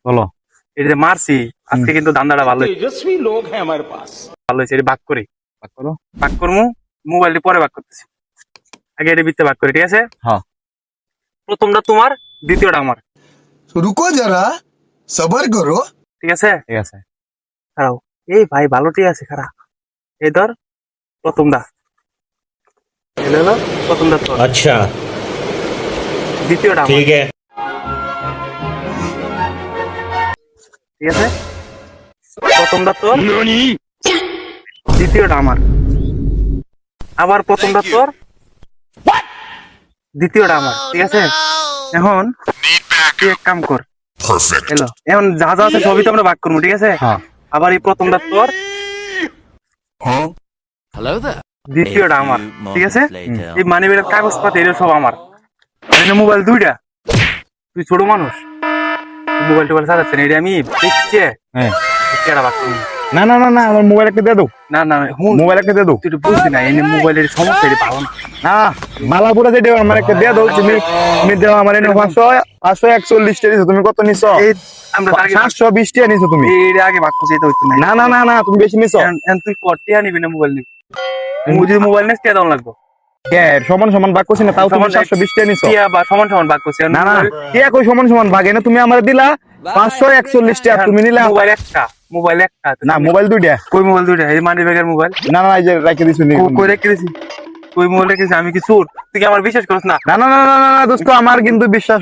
বলো। এই যে মারছি আজকে কিন্তু ধান্দাটা ভালো तेजस्वी लोग हैं हमारे पास। ভালো হয়েছে, এটা ভাগ করি। ভাগ করো। ভাগ করবো, মোবাইলটি পরে ভাগ করতেছি, আগে এটা ভিত্তে ভাগ করি, ঠিক আছে? হ্যাঁ। প্রথমটা তোমার, দ্বিতীয়টা আমার, रुको जरा सबर करो। ঠিক আছে? ঠিক আছে। খারাপ, এই ভাই ভালোটি আছে, খারাপ। এই ধর প্রথমটা, এলো এলো, প্রথমটা তোর, अच्छा দ্বিতীয়টা আমার, ठीक है। ঠিক আছে? প্রথমটা তোর, দ্বিতীয়টা আমার, আবার প্রথমটা তোর, দ্বিতীয়টা আমার, ঠিক আছে? এখন তুই এক কাম কর, এলো এখন যা যা আছে সবই তো আমরা ভাগ করবো, ঠিক আছে? হ্যাঁ। আবার এই প্রথমটা তোর, দ্বিতীয়টা আমার, ঠিক আছে? এই মানি ব্যাগের কাগজ পাতি এগুলো সব আমার, এখানে মোবাইল দুইটা, তুই ছোট মানুষ, মোবাইল টোবাইল চালাচ্ছেন, এটা আমি দেখছি, হ্যাঁ। এটা ভাগ করবো। না না না না, আমার মোবাইল একটা দিয়ে দাও। না না হুন, মোবাইল একটা দিয়ে দাও। তুই তো বুঝবি না, এনে মোবাইলের সমস্যা, এটা ভালো না। না, মালাপুরা যে দেও, আমার একটা দিয়ে দাও। তুমি দেও আমার এনে 541 টা নিছো। তুমি কত নিছো? এই আমরা আগে 720 টা নিছো তুমি। এর আগে ভাগ করছি, এটা হইতো না। না না না না, তুমি বেশি নিছো। এখন তুই কটিয়া নিবি না মোবাইল নিবি? যদি মোবাইল নিস টিয়া দাম লাগবে, কে সমান সমান ভাগ করছি না, তাও তুমি সমান 720 টা নিছো। টিয়া বা সমান সমান ভাগ করছি। না না, কে কই সমান সমান ভাগ? এনে তুমি আমার দিলা 541 টা, তুমি নিলা। মোবাইল একটা, মোবাইল একটা না, মোবাইল দুইটা। কই মোবাইল দুইটা? এই মানি ব্যাগের মোবাইল। না না, এই যে রাখি দিছো নি। কই রেখে দিছি? কই মোবাইল রেখেছি? আমি কি চোর? তুই কি আমার বিশ্বাস করিস না? না না না না না, দোস্ত আমার কিন্তু বিশ্বাস